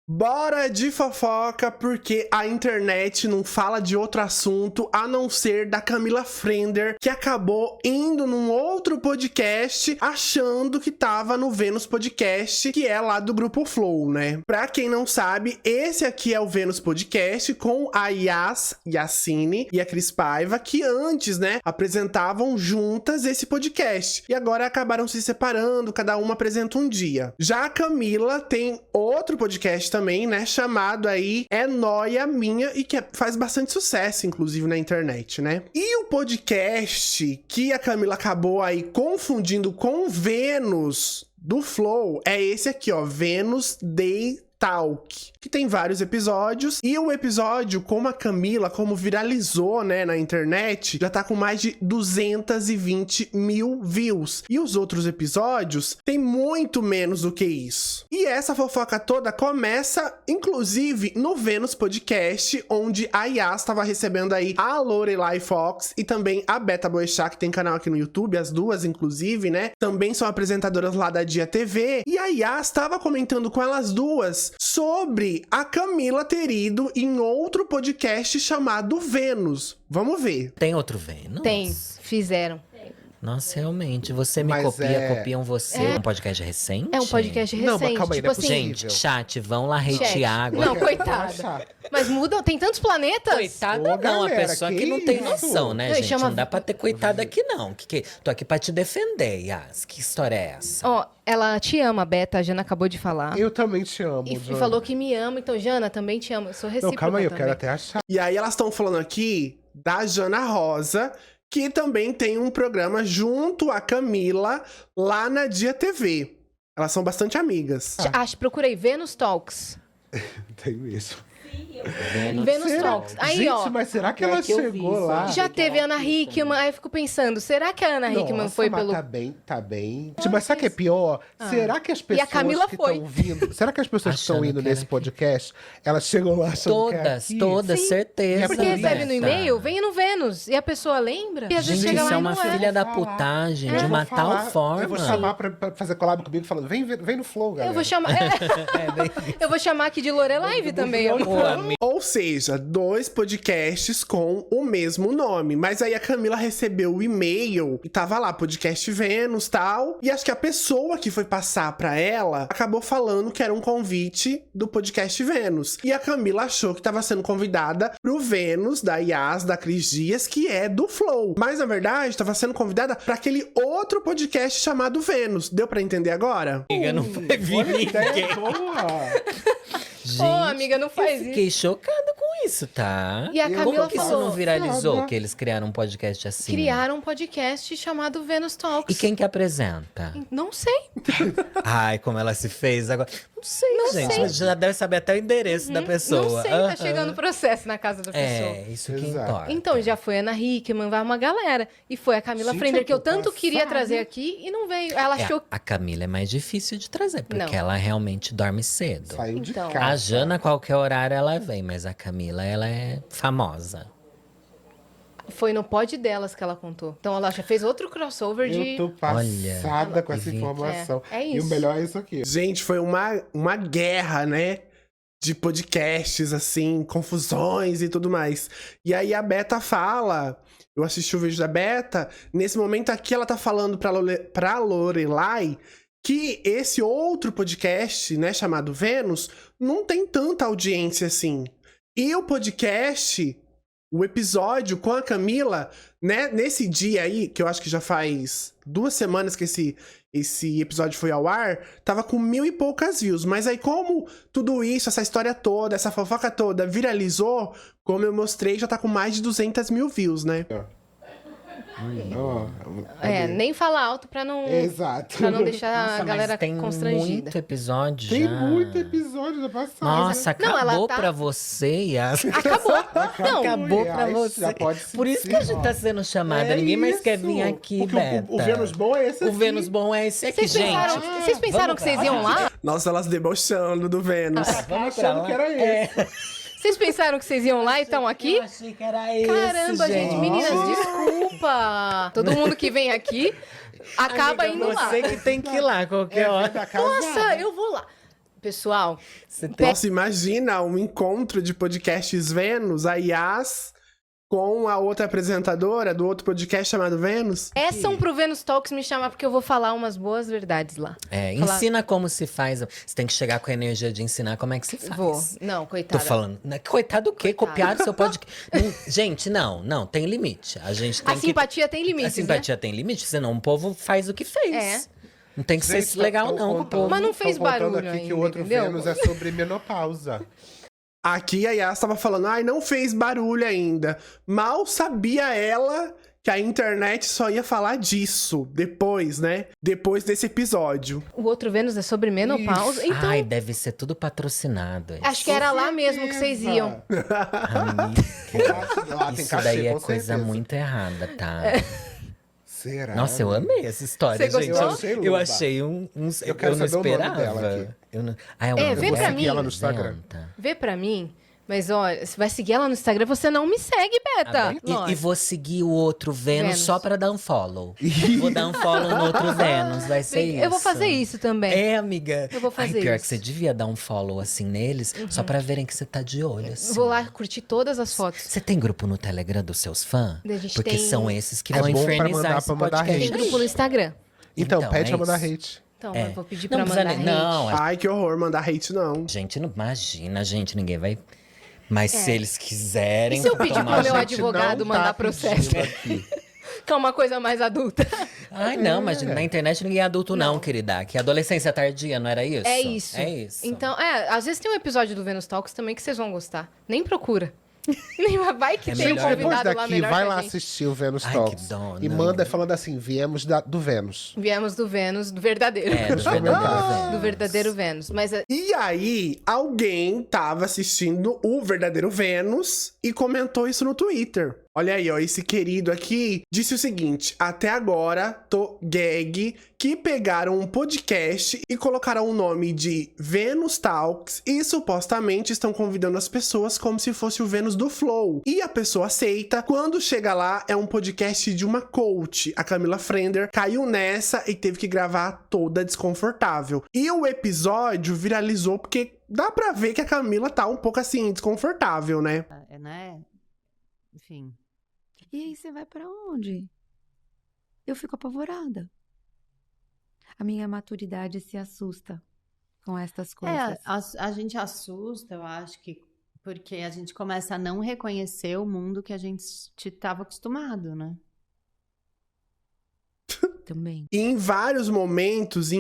Bora de fofoca, porque a internet não fala de outro assunto a não ser da Camila Frender, que acabou indo num outro podcast achando que tava no Vênus Podcast, que é lá do Grupo Flow, né? Pra quem não sabe, esse aqui é o Vênus Podcast com a Yassine e a Cris Paiva, que antes, né, apresentavam juntas esse podcast. E agora acabaram se separando, cada uma apresenta um dia. Já a Camila tem outro podcast também, né, chamado aí É Nóia Minha, e que faz bastante sucesso, inclusive, na internet, né? E o podcast que a Camila acabou aí confundindo com Vênus do Flow é esse aqui, ó, Vênus Day Talk, que tem vários episódios, e o episódio com a Camila, como viralizou, né, na internet, já tá com mais de 220 mil views. E os outros episódios tem muito menos do que isso. E essa fofoca toda começa, inclusive, no Vênus Podcast, onde a Yas estava recebendo aí a Lorelai Fox e também a Beta Boechat, que tem canal aqui no YouTube, as duas, inclusive, né, também são apresentadoras lá da Dia TV, e a Yas estava comentando com elas duas sobre a Camila ter ido em outro podcast chamado Vênus. Vamos ver. Tem outro Vênus? Tem, fizeram. Nossa, realmente. Você me copiam você. É um podcast recente? É um podcast recente. Não, mas calma aí, tipo não é assim, Gente, chat, vão lá hatear agora. Não, coitada. Mas muda, tem tantos planetas. Coitada Ô, não, galera, a pessoa que não tem isso? noção, né, Não, gente? chama- Não dá pra ter coitada aqui, não. Tô aqui pra te defender, Yas. Que história é essa? Ó, ela te ama, Beta, a Jana acabou de falar. Eu também te amo, E Jana. falou que me ama, então, Jana, também te amo. Eu sou Não, recíproca calma aí, eu também. quero até achar. E aí elas estão falando aqui da Jana Rosa, que também tem um programa junto à Camila lá na Dia TV. Elas são bastante amigas. Procurei Venus Talks. Tem isso. Venus Será? Talks. Aí, Gente, ó. mas será que Pior ela que eu vi chegou isso. lá? Já teve Ana Hickman, aí eu fico pensando, será que a Ana Hickman Nossa, foi mas pelo... tá bem. Mas sabe o que é pior? Será que as pessoas Camila que foi. estão vindo... Será que as pessoas que estão Achando indo que nesse era podcast, elas chegam lá achando que é Todas, aqui? todas, Sim. certeza. Porque recebe no e-mail, vem no Vênus. E a pessoa lembra. E às vezes Gente, chega isso lá é e uma não é. filha da Eu vou putagem, Eu de vou uma falar, tal forma. Eu vou chamar pra fazer collab comigo, falando, vem no Flow, galera. Eu vou chamar... eu vou chamar aqui de Lorelive também. Pô, amigo. Ou seja, dois podcasts com o mesmo nome. Mas aí a Camila recebeu o e-mail e tava lá, podcast Vênus e tal. E acho que a pessoa que foi passar pra ela acabou falando que era um convite do podcast Vênus. E a Camila achou que tava sendo convidada pro Vênus da Yas, da Cris Dias, que é do Flow. Mas na verdade, tava sendo convidada pra aquele outro podcast chamado Vênus. Deu pra entender agora? Amiga, não vai vir Olha, ideia ninguém. boa. Gente, Ô, amiga, não faz isso. fiquei chocada com isso, tá? E a Como Camila que isso falou, não viralizou, nada. que eles criaram um podcast assim? Criaram um podcast chamado Venus Talks. E quem que apresenta? Não sei. Ai, como ela se fez agora. Não sei, gente. sei. Mas já deve saber até o endereço da pessoa. Não sei, Aham. tá chegando o processo na casa da pessoa. É, isso que Exato. importa. Então, já foi a Ana Hickman, vai uma galera. E foi a Camila Gente, Frender, que eu eu tô tanto queria passada. trazer aqui e não veio. Ela achou... A Camila é mais difícil de trazer, porque Não. ela realmente dorme cedo. Saiu de Então. casa. A Jana, qualquer horário ela vem, mas a Camila, ela é famosa. Foi no pod delas que ela contou. Então, ela já fez outro crossover de... Eu tô passada com essa Olha, informação. é E o isso. melhor é isso aqui. Gente, foi uma guerra, né? De podcasts, assim, confusões e tudo mais. E aí a Beta fala, eu assisti o vídeo da Beta, nesse momento aqui ela tá falando pra Lorelai que esse outro podcast, né, chamado Vênus, não tem tanta audiência assim. E o podcast, o episódio com a Camila, né, nesse dia aí, que eu acho que já faz 2 semanas que esse episódio foi ao ar, tava com 1000 e poucas views. Mas aí, como tudo isso, essa história toda, essa fofoca toda viralizou, como eu mostrei, já tá com mais de 200 mil views, né? Ó, nem falar alto pra não... Exato. Pra não deixar a galera mas tem constrangida. muito episódio Tem já. muito episódio da passada. Nossa, Não, ela acabou tá- pra você, Yas. Acabou. Não, Acabou pra Aí você. já pode se Por isso que a gente tá sendo chamada. É Ninguém mais isso. quer vir aqui, Porque Beta. o Vênus bom é esse O aqui. Vênus bom é esse aqui, Vocês pensaram, gente. vocês pensaram que vocês iam lá? Nossa, elas debochando do Vênus. Tava achando que era esse. Vocês pensaram que vocês iam lá e estão aqui? Eu achei que era esse, Caramba, gente, meninas, desculpa. Todo mundo que vem aqui acaba Amiga, indo lá. você que tem que ir lá qualquer hora. Tá casada. Nossa, eu vou lá. Pessoal, Você tem... Nossa, imagina um encontro de podcasts Vênus, a Yas com a outra apresentadora do outro podcast chamado Vênus. peçam pro Vênus Talks me chamar, porque eu vou falar umas boas verdades lá. Falar- ensina como se faz. Você tem que chegar com a energia de ensinar como é que se faz. Vou. Não, Tô coitada. falando. Coitado do quê? Coitada. Copiar seu podcast. Gente, não, tem limite. A gente tem A simpatia tem A limites, simpatia tem limite, senão o povo faz o que fez. É. Não tem que Gente, ser legal, tão não, com o contando- povo. Mas não fez tão contando barulho aqui que ainda, o outro entendeu? Vênus é sobre menopausa. Aqui a Yas tava falando, ai, não fez barulho ainda. Mal sabia ela que a internet só ia falar disso depois, né? Depois desse episódio. O outro Vênus é sobre menopausa. Isso. Então, Ai, deve ser tudo patrocinado. acho que era lá mesmo que vocês iam. Amiga, Lá tem isso cachê, daí é com coisa certeza. muito errada, tá? Será? Nossa, eu amei essa história, Você gente. gostou? Eu achei um... Eu quero não saber o nome esperava. dela aqui. Eu não... Ah, É, vem pra seguir mim. ela no Instagram. Venta. Vê pra mim. Mas olha, você vai seguir ela no Instagram, você não me segue, Beta. Tá bem? E Lógico. vou seguir o outro Vênus Vênus. só pra dar um follow. Vou dar um follow no outro Vênus, vai ser isso. Eu vou fazer isso também. É, amiga. Eu vou fazer Ai, pior isso. que você devia dar um follow assim neles, só pra verem que você tá de olho, assim. Vou lá curtir todas as fotos. Você tem grupo no Telegram dos seus fãs? A gente Porque tem- são esses que É vão bom pra infernizar mandar- esse pra mandar podcast. Tem hate. grupo no Instagram. Então, Então, pede é pra mandar isso. hate. Então, É. eu vou pedir Não pra precisa mandar nem- hate. não, Ai, que horror, mandar hate não. Gente, não imagina, gente, ninguém vai... Mas se eles quiserem... E se eu pedir tomar- pro meu A gente advogado não mandar tá processo? pedindo aqui. Que é uma coisa mais adulta. Ai, não, mas na internet ninguém é adulto não, querida. Que adolescência tardia, não era isso? É isso. É isso. Então, às vezes tem um episódio do Vênus Talks também que vocês vão gostar. Nem procura. Nem vai que É tem um melhor Depois convidado lá daqui, melhor vai que a lá gente. assistir o Vênus Ai, Talks. que dó, E não. manda falando assim, viemos do Vênus. Viemos do Vênus, do verdadeiro. É, do verdadeiro Vênus. Do verdadeiro Vênus. Mas E aí, alguém tava assistindo o Verdadeiro Vênus e comentou isso no Twitter. Olha aí, ó, esse querido aqui disse o seguinte: até agora tô gag que pegaram um podcast e colocaram o nome de Vênus Talks e supostamente estão convidando as pessoas como se fosse o Vênus do Flow. E a pessoa aceita. Quando chega lá, é um podcast de uma coach. A Camila Frender caiu nessa e teve que gravar toda desconfortável. E o episódio viralizou porque dá pra ver que a Camila tá um pouco assim, desconfortável, né? Né? Enfim. E aí você vai pra onde? Eu fico apavorada. A minha maturidade se assusta com estas coisas. A gente assusta, eu acho que porque a gente começa a não reconhecer o mundo que a gente estava acostumado, né? Também. E em vários momentos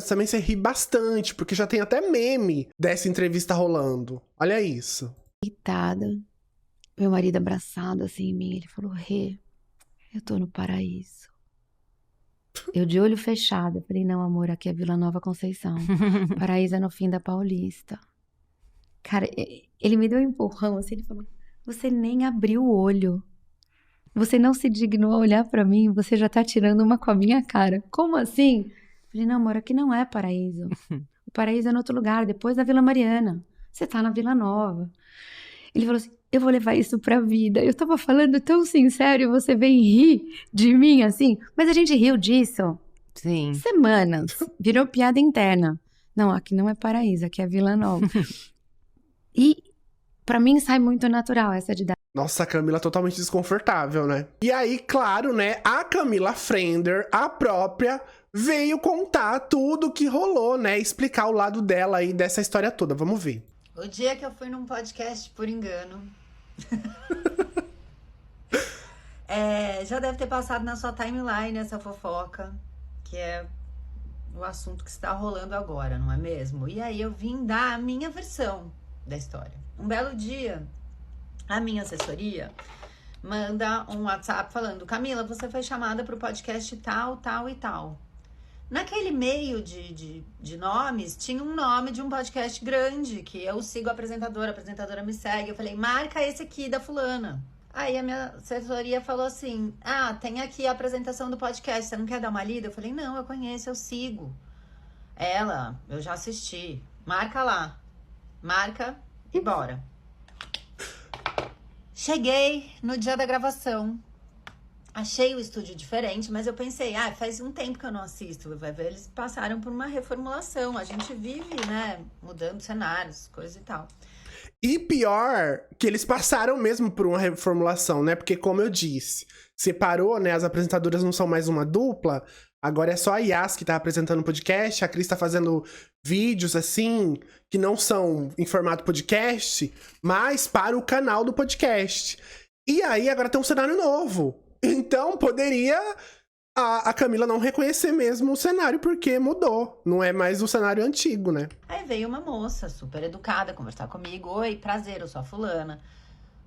também você ri bastante, porque já tem até meme dessa entrevista rolando. Olha isso. Deitada, meu marido abraçado assim em mim, ele falou: Rê, eu tô no paraíso. Eu de olho fechado, eu falei: não, amor, aqui é Vila Nova Conceição. Paraíso é no fim da Paulista. Cara, ele me deu um empurrão assim, ele falou: você nem abriu o olho. Você não se dignou a olhar pra mim, você já tá tirando uma com a minha cara. Como assim? Eu falei: não, amor, aqui não é paraíso. O paraíso é em outro lugar, depois da Vila Mariana. Você tá na Vila Nova. Ele falou assim: eu vou levar isso pra vida. Eu tava falando tão sincero e você vem rir de mim assim. Mas a gente riu disso Sim. semanas. Virou piada interna. Não, aqui não é paraíso, aqui é Vila Nova. E pra mim sai muito natural essa didática. Nossa, a Camila totalmente desconfortável, né? E aí, claro, né, a Camila Frender, a própria, veio contar tudo que rolou, né? Explicar o lado dela aí dessa história toda. Vamos ver. O dia que eu fui num podcast por engano. Já deve ter passado na sua timeline essa fofoca, que é o assunto que está rolando agora, não é mesmo? E aí eu vim dar a minha versão da história. Um belo dia, a minha assessoria manda um WhatsApp falando: Camila, você foi chamada para o podcast tal, tal e tal. Naquele meio de nomes, tinha um nome de um podcast grande, que eu sigo a apresentadora me segue. Eu falei: marca esse aqui da fulana. Aí a minha assessoria falou assim: tem aqui a apresentação do podcast, você não quer dar uma lida? Eu falei: não, eu conheço, eu sigo ela, eu já assisti. Marca lá. Marca e bora. Cheguei no dia da gravação. Achei o estúdio diferente, mas eu pensei, faz um tempo que eu não assisto. Vai ver, eles passaram por uma reformulação. A gente vive, né, mudando cenários, coisa e tal. E pior, que eles passaram mesmo por uma reformulação, né? Porque, como eu disse, separou, né? As apresentadoras não são mais uma dupla. Agora é só a Yas que tá apresentando o podcast. A Cris tá fazendo vídeos, assim, que não são em formato podcast, mas para o canal do podcast. E aí, agora tem um cenário novo. Então, poderia a Camila não reconhecer mesmo o cenário, porque mudou. Não é mais o cenário antigo, né? Aí veio uma moça super educada conversar comigo. Oi, prazer, eu sou a fulana.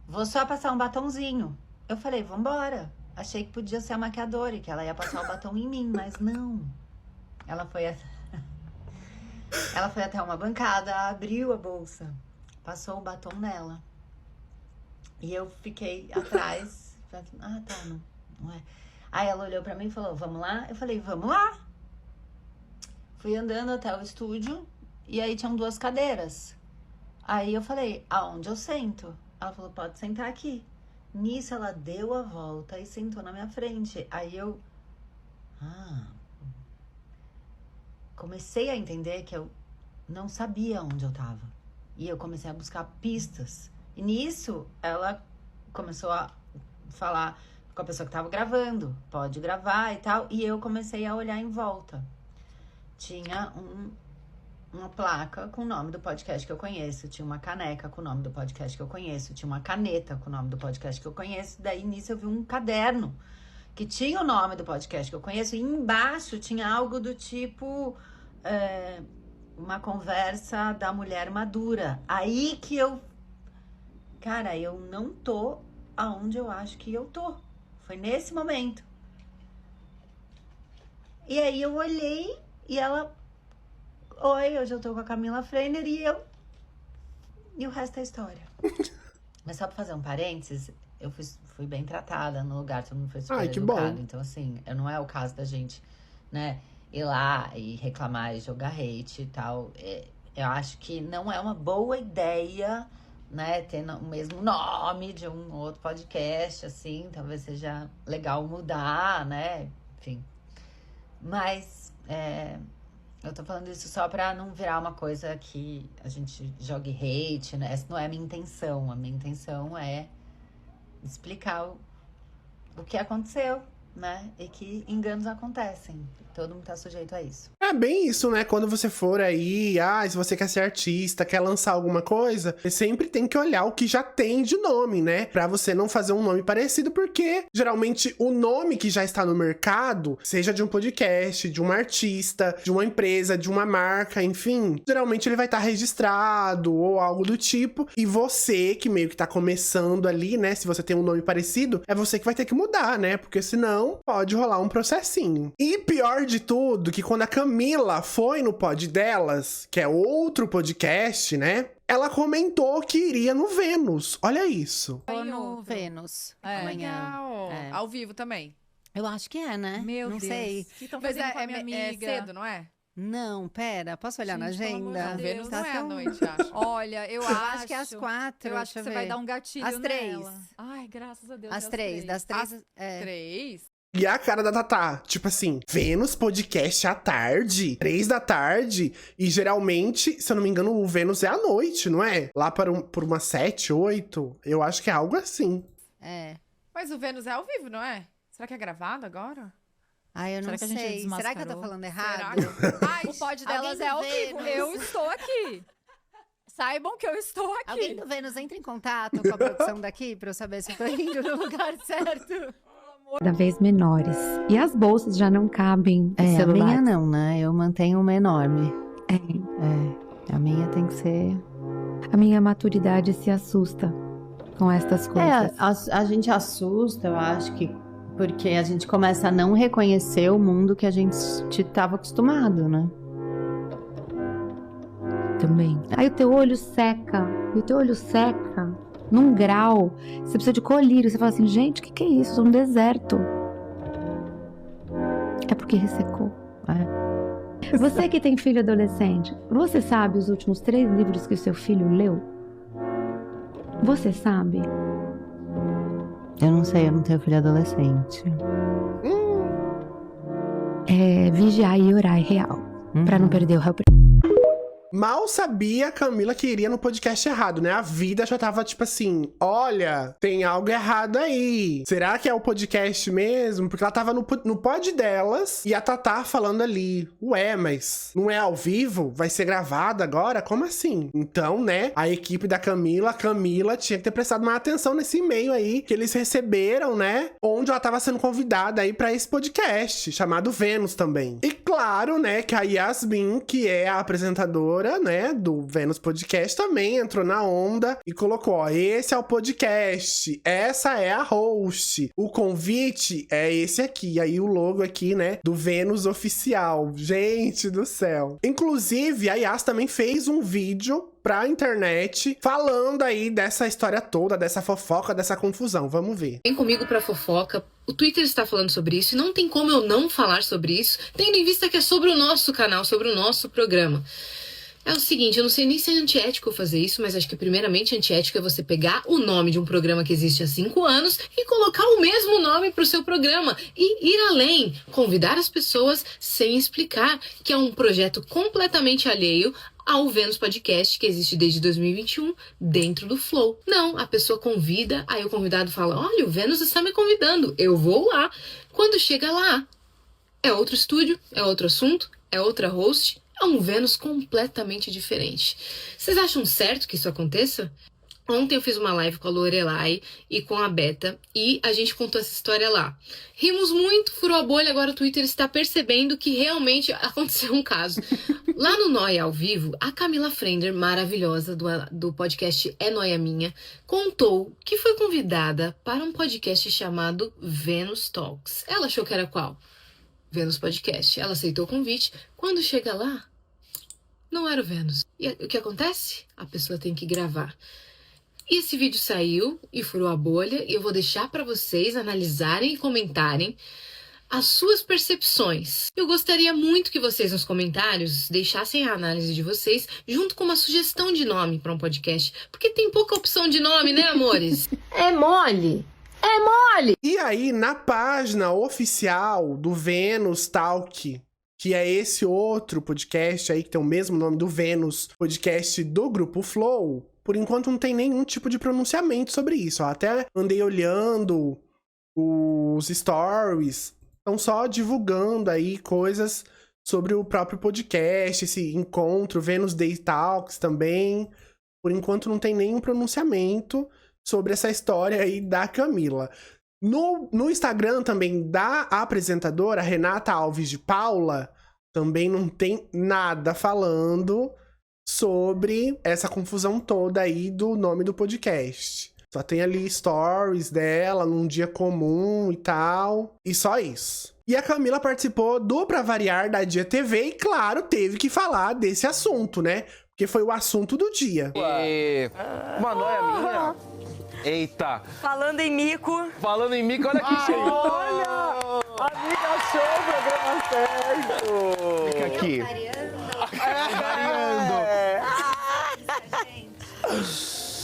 Vou só passar um batonzinho. Eu falei, vambora. Achei que podia ser a maquiadora e que ela ia passar o batom em mim, mas não. Ela foi até uma bancada, abriu a bolsa, passou o batom nela. E eu fiquei atrás. Tá, não é. Aí ela olhou pra mim e falou, vamos lá? Eu falei, vamos lá. Fui andando até o estúdio e aí tinham 2 cadeiras. Aí eu falei, aonde eu sento? Ela falou, pode sentar aqui. Nisso ela deu a volta e sentou na minha frente. Aí eu... comecei a entender que eu não sabia onde eu tava. E eu comecei a buscar pistas. E nisso ela começou a falar com a pessoa que tava gravando, pode gravar e tal, e eu comecei a olhar em volta. Tinha uma placa com o nome do podcast que eu conheço, tinha uma caneca com o nome do podcast que eu conheço, tinha uma caneta com o nome do podcast que eu conheço, daí nisso eu vi um caderno que tinha o nome do podcast que eu conheço, e embaixo tinha algo do tipo uma conversa da mulher madura. Aí que eu... Cara, eu não tô aonde eu acho que eu tô. Foi nesse momento. E aí eu olhei e ela... Oi, hoje eu tô com a Camila Frender e o resto é história. Mas só pra fazer um parênteses, eu fui bem tratada no lugar, todo mundo foi super Ai, que educado. bom. Então, assim, não é o caso da gente, né, ir lá e reclamar e jogar hate e tal. Eu acho que não é uma boa ideia, né, ter o mesmo nome de um outro podcast, assim, talvez seja legal mudar, né, enfim. Mas, eu tô falando isso só pra não virar uma coisa que a gente jogue hate, né, essa não é a minha intenção. A minha intenção é explicar o que aconteceu, né, e que enganos acontecem. Todo mundo tá sujeito a isso. É bem isso, né? Quando você for aí, se você quer ser artista, quer lançar alguma coisa, você sempre tem que olhar o que já tem de nome, né? Pra você não fazer um nome parecido, porque geralmente o nome que já está no mercado, seja de um podcast, de um artista, de uma empresa, de uma marca, enfim, geralmente ele vai estar registrado ou algo do tipo, e você, que meio que tá começando ali, né? Se você tem um nome parecido, é você que vai ter que mudar, né? Porque senão pode rolar um processinho. E pior de tudo, que quando a Camila foi no pod delas, que é outro podcast, né? Ela comentou que iria no Vênus. Olha isso. Ou no Vênus, amanhã. Legal. Ao vivo também. Eu acho que é, né? Meu não Deus. sei. O que estão Mas fazendo com a minha amiga? é cedo, não é? Não, pera, posso olhar na Gente, pelo amor de agenda? Deus, Tá não é à tão- noite, acho. Olha, eu acho que é às 4. Eu acho que você vai dar um gatilho Às 3. nela. Ai, graças a Deus. Às é 3, das 3. Às 3? E a cara da Tatá, tipo assim, Vênus podcast à tarde, 3 da tarde, e geralmente, se eu não me engano, o Vênus é à noite, não é? Lá por umas 7, 8, eu acho que é algo assim. Mas o Vênus é ao vivo, não é? Será que é gravado agora? Ai, eu não Será que a gente sei. Será que eu desmascarou? tô falando Será errado? Ai, O pod Alguém delas do é ao vivo. Vênus. Eu estou aqui. Saibam que eu estou aqui. Alguém do Vênus entra em contato com a produção daqui pra eu saber se eu tô indo no lugar certo. Cada vez menores. E as bolsas já não cabem A celulares. minha não, né? Eu mantenho uma enorme. É. A minha tem que ser... A minha maturidade se assusta com estas coisas. A gente assusta, eu acho que porque a gente começa a não reconhecer o mundo que a gente estava acostumado, né? Também. Aí o teu olho seca. E o teu olho seca num grau. Você precisa de colírio. Você fala assim, gente, o que é isso? Eu sou um deserto. É porque ressecou. Você que tem filho adolescente, você sabe os últimos 3 livros que o seu filho leu? Você sabe? Eu não sei, eu não tenho filho adolescente. É vigiar e orar é real. Pra não perder o réu. Mal sabia a Camila que iria no podcast errado, né? A vida já tava tipo assim, olha, tem algo errado aí. Será que é o podcast mesmo? Porque ela tava no pod delas e a Tatá falando ali, ué, mas não é ao vivo? Vai ser gravado agora? Como assim? Então, né, a equipe da Camila tinha que ter prestado mais atenção nesse e-mail aí que eles receberam, né? Onde ela tava sendo convidada aí pra esse podcast, chamado Vênus também. E claro, né, que a Yasmin, que é a apresentadora, né, do Vênus Podcast, também entrou na onda e colocou, ó, esse é o podcast, essa é a host, o convite é esse aqui, aí o logo aqui, né, do Vênus Oficial. Gente do céu. Inclusive, a Yas também fez um vídeo pra internet falando aí dessa história toda, dessa fofoca, dessa confusão. Vamos ver. Vem comigo pra fofoca. O Twitter está falando sobre isso e não tem como eu não falar sobre isso, tendo em vista que é sobre o nosso canal, sobre o nosso programa. É o seguinte, eu não sei nem se é antiético fazer isso, mas acho que primeiramente antiético é você pegar o nome de um programa que existe há 5 anos e colocar o mesmo nome pro seu programa e ir além, convidar as pessoas sem explicar que é um projeto completamente alheio ao Vênus Podcast, que existe desde 2021, dentro do Flow. Não, a pessoa convida, aí o convidado fala, olha, o Vênus está me convidando, eu vou lá. Quando chega lá, é outro estúdio, é outro assunto, é outra host, é um Vênus completamente diferente. Vocês acham certo que isso aconteça? Ontem eu fiz uma live com a Lorelai e com a Beta e a gente contou essa história lá. Rimos muito, furou a bolha, agora o Twitter está percebendo que realmente aconteceu um caso. Lá no Noia ao Vivo, a Camila Frender, maravilhosa do podcast É Noia Minha, contou que foi convidada para um podcast chamado Vênus Talks. Ela achou que era qual? Vênus Podcast. Ela aceitou o convite. Quando chega lá, não era o Vênus. E o que acontece? A pessoa tem que gravar. E esse vídeo saiu e furou a bolha. E eu vou deixar para vocês analisarem e comentarem as suas percepções. Eu gostaria muito que vocês nos comentários deixassem a análise de vocês junto com uma sugestão de nome para um podcast. Porque tem pouca opção de nome, né, amores? É mole! É mole! E aí, na página oficial do Vênus Talk, que é esse outro podcast aí que tem o mesmo nome do Vênus Podcast do Grupo Flow, por enquanto não tem nenhum tipo de pronunciamento sobre isso. Eu até andei olhando os stories, estão só divulgando aí coisas sobre o próprio podcast, esse encontro, Vênus Day Talks também. Por enquanto não tem nenhum pronunciamento sobre essa história aí da Camila. No Instagram também da apresentadora, Renata Alves de Paula, também não tem nada falando sobre essa confusão toda aí do nome do podcast. Só tem ali stories dela num dia comum e tal, e só isso. E a Camila participou do Pra Variar da Dia TV e, claro, teve que falar desse assunto, né? Porque foi o assunto do dia. Uma noia minha? Eita! Falando em mico, olha que cheio! Olha! A amiga achou o programa certo! Fica aqui.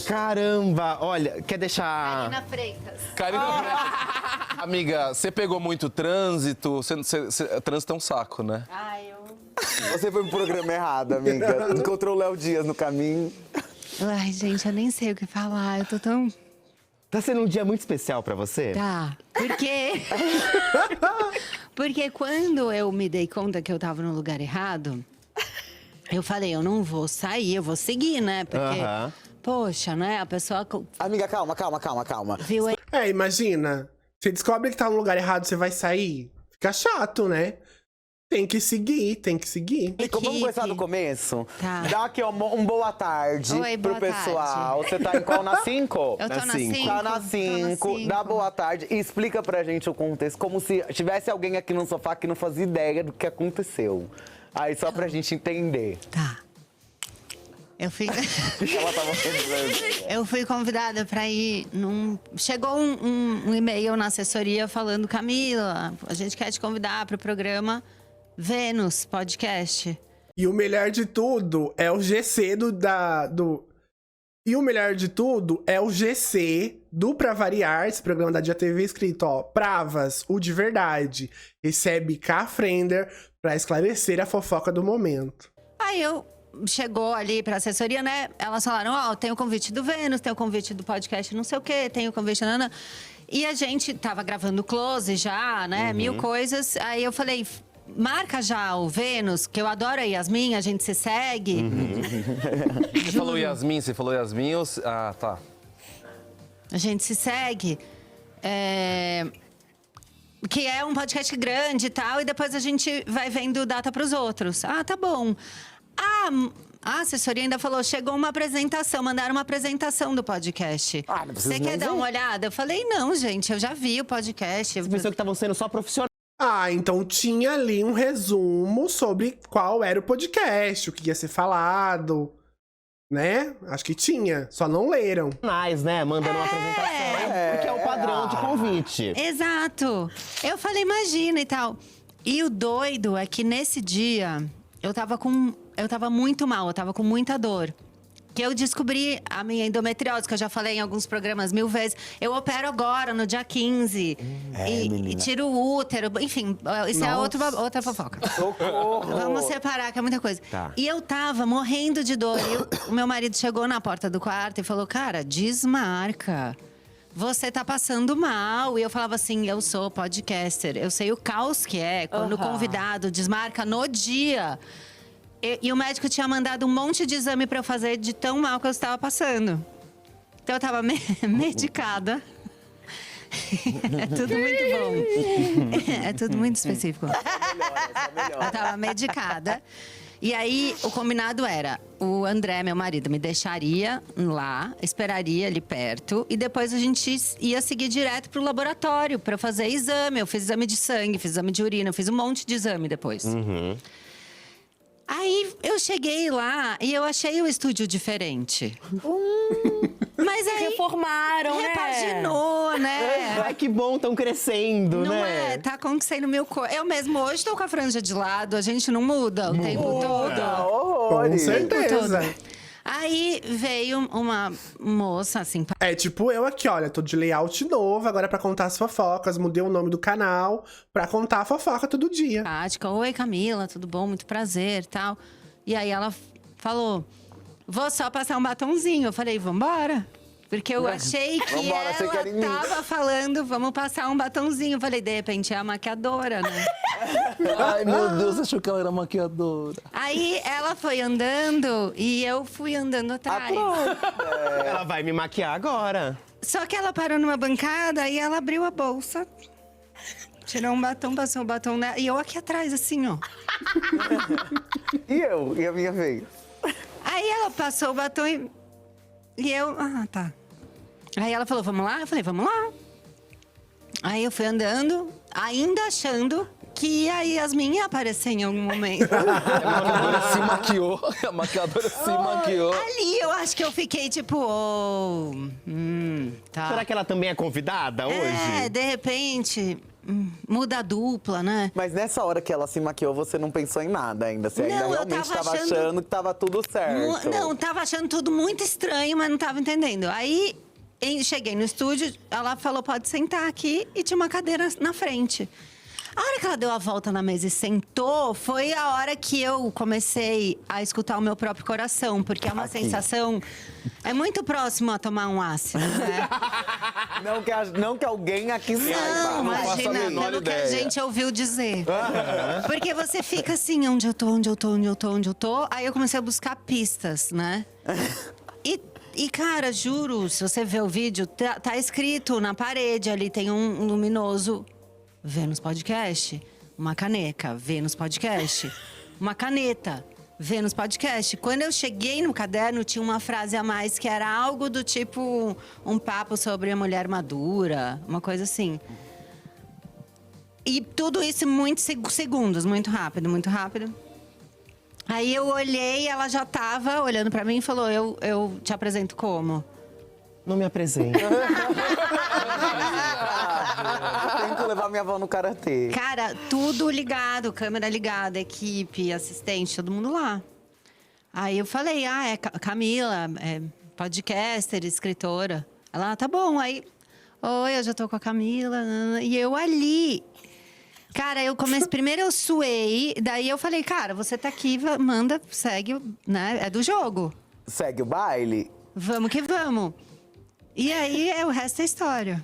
Caramba! Olha, quer deixar... Karina Freitas. Amiga, você pegou muito trânsito? Trânsito é um saco, né? Você foi pro programa errado, amiga. Encontrou o Léo Dias no caminho. Ai, gente, eu nem sei o que falar. Eu tô tão... Tá sendo um dia muito especial pra você? Tá. Por quê? Porque quando eu me dei conta que eu tava no lugar errado, eu falei, eu não vou sair, eu vou seguir, né? Porque, poxa, né? A pessoa... Amiga, calma. Viu aí? Imagina. Você descobre que tá no lugar errado, você vai sair. Fica chato, né? Tem que seguir. Vamos começar do começo? Tá. Dá aqui um boa tarde Oi, pro boa pessoal. tarde. Você tá em qual? Na 5? Eu tô na 5. Tá na 5. Dá boa tarde e explica pra gente o contexto, como se tivesse alguém aqui no sofá que não fazia ideia do que aconteceu. Aí só pra gente entender. Tá. Eu fui... Ela tava pensando. Eu fui convidada pra ir num... Chegou um e-mail na assessoria falando, Camila, a gente quer te convidar pro programa Vênus Podcast. E o melhor de tudo é o GC E o melhor de tudo é o GC do Pra Variar, esse programa da Dia TV, escrito, ó, Pravas, o de verdade, recebe K. Frender pra esclarecer a fofoca do momento. Aí chegou ali pra assessoria, né? Elas falaram, ó, tem o convite do Vênus, tem o convite do podcast não sei o quê, tem o convite... Nana. E a gente tava gravando Close já, né? 1000 coisas. Aí eu falei, marca já o Vênus, que eu adoro a Yasmin, a gente se segue. Você falou Yasmin, ah, tá. A gente se segue. Que é um podcast grande e tal, e depois a gente vai vendo data pros outros. Ah, tá bom. A assessoria ainda falou, chegou uma apresentação, mandaram uma apresentação do podcast. Você quer dar uma olhada? Eu falei, não, gente, eu já vi o podcast. Você pensou que estavam sendo só profissionais? Ah, então tinha ali um resumo sobre qual era o podcast, o que ia ser falado, né? Acho que tinha, só não leram. Né? Mandando uma apresentação, porque é o padrão de convite. Exato. Eu falei, imagina e tal. E o doido é que nesse dia, eu tava muito mal, eu tava com muita dor. Que eu descobri a minha endometriose, que eu já falei em alguns programas 1000 vezes. Eu opero agora, no dia 15. E tiro o útero. Enfim, isso é outra fofoca. Socorro! Vamos separar, que é muita coisa. Tá. E eu tava morrendo de dor. E o meu marido chegou na porta do quarto e falou, cara, desmarca. Você tá passando mal. E eu falava assim, eu sou podcaster. Eu sei o caos que é quando o convidado desmarca no dia. E o médico tinha mandado um monte de exame pra eu fazer de tão mal que eu estava passando. Então eu tava medicada. É tudo muito bom. É tudo muito específico. Eu tava medicada. E aí, o combinado era, o André, meu marido, me deixaria lá, esperaria ali perto. E depois a gente ia seguir direto pro laboratório pra fazer exame. Eu fiz exame de sangue, fiz exame de urina, eu fiz um monte de exame depois. Aí, eu cheguei lá e eu achei o estúdio diferente. Mas aí… Reformaram, repaginou, né? Ai, que bom, estão crescendo, Não né? é, tá acontecendo mil coisas. Eu mesmo hoje tô com a franja de lado, a gente não muda o tempo todo. Com certeza. Aí veio uma moça, assim… É tipo eu aqui, olha, tô de layout novo, agora é pra contar as fofocas. Mudei o nome do canal pra contar a fofoca todo dia. Oi, Camila, tudo bom? Muito prazer, tal. E aí ela falou, vou só passar um batonzinho. Eu falei, vambora. Porque eu achei que ela tava falando, vamos passar um batonzinho. Eu falei, de repente é a maquiadora, né? Ai, meu Deus, achou que ela era maquiadora. Aí ela foi andando e eu fui andando atrás. Ela vai me maquiar agora. Só que ela parou numa bancada e ela abriu a bolsa. Tirou um batom, passou o batom nela. E eu aqui atrás, assim, ó. E a minha vez? Aí ela passou o batom e eu… Ah, tá. Aí ela falou, vamos lá? Eu falei, vamos lá. Aí eu fui andando, ainda achando que a Yasmin ia aparecer em algum momento. A maquiadora se maquiou. A maquiadora se maquiou. Ali eu acho que eu fiquei tipo, tá. Será que ela também é convidada hoje? De repente… muda a dupla, né? Mas nessa hora que ela se maquiou, você não pensou em nada ainda? Você ainda realmente estava achando que tava tudo certo? Não, tava achando tudo muito estranho, mas não tava entendendo. Aí, cheguei no estúdio, ela falou, pode sentar aqui, e tinha uma cadeira na frente. A hora que ela deu a volta na mesa e sentou, foi a hora que eu comecei a escutar o meu próprio coração. Porque é uma sensação… É muito próximo a tomar um ácido, né? Não que alguém aqui saiba. Não, imagina, pelo que a gente ouviu dizer. Porque você fica assim, onde eu tô. Aí eu comecei a buscar pistas, né? E, cara, juro, se você ver o vídeo, tá escrito na parede ali, tem um luminoso… Vênus Podcast, uma caneca, Vênus Podcast, uma caneta, Vênus Podcast. Quando eu cheguei no caderno, tinha uma frase a mais que era algo do tipo um papo sobre a mulher madura, uma coisa assim. E tudo isso em muitos segundos, muito rápido, muito rápido. Aí eu olhei, ela já tava olhando pra mim e falou, eu te apresento como? Não me apresenta. Eu tenho que levar minha avó no karatê. Cara, tudo ligado, câmera ligada, equipe, assistente, todo mundo lá. Aí eu falei, é Camila, é podcaster, escritora. Ela, tá bom. Aí, oi, eu já tô com a Camila. E eu ali. Cara, primeiro eu suei, daí eu falei, cara, você tá aqui, manda, segue, né? É do jogo. Segue o baile? Vamos que vamos. E aí, o resto é história.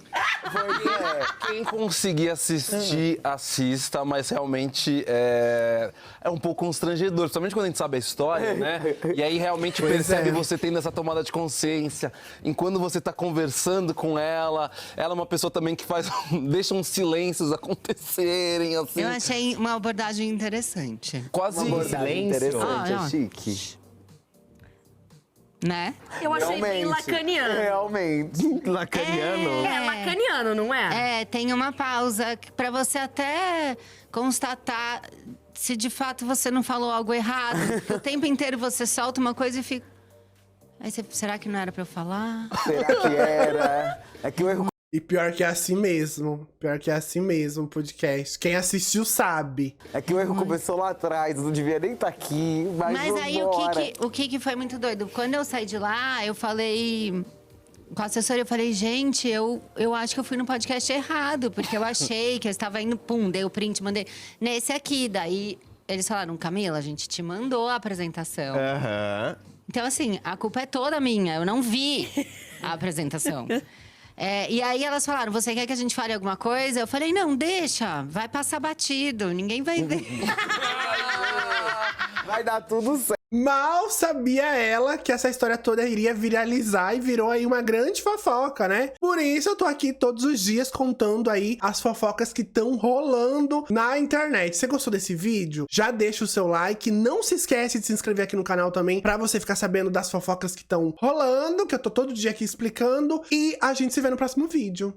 Quem conseguir assistir, assista, mas realmente é um pouco constrangedor, principalmente quando a gente sabe a história, né? E aí realmente percebe você tendo essa tomada de consciência. Enquanto você tá conversando com ela é uma pessoa também que deixa uns silêncios acontecerem, assim. Eu achei uma abordagem interessante. Quase uma abordagem interessante, é chique. Né? Eu achei bem lacaniano. Realmente. Lacaniano? É lacaniano, não é? É, tem uma pausa pra você até constatar se de fato você não falou algo errado. O tempo inteiro você solta uma coisa e fica... Aí você, será que não era pra eu falar? Será que era? É que o erro... E pior que é assim mesmo. Pior que é assim mesmo o podcast. Quem assistiu sabe. É que o erro começou lá atrás, não devia nem estar aqui, mas aí o que foi muito doido? Quando eu saí de lá, eu falei com a assessora, eu falei, gente, eu acho que eu fui no podcast errado, porque eu achei que eu estava indo, dei o print, mandei nesse aqui. Daí eles falaram, Camila, a gente te mandou a apresentação. Então, assim, a culpa é toda minha, eu não vi a apresentação. E aí elas falaram, você quer que a gente fale alguma coisa? Eu falei, não, deixa, vai passar batido, ninguém vai ver. Vai dar tudo certo. Mal sabia ela que essa história toda iria viralizar e virou aí uma grande fofoca, né? Por isso eu tô aqui todos os dias contando aí as fofocas que estão rolando na internet. Você gostou desse vídeo? Já deixa o seu like, não se esquece de se inscrever aqui no canal também pra você ficar sabendo das fofocas que estão rolando, que eu tô todo dia aqui explicando. E a gente se vê no próximo vídeo.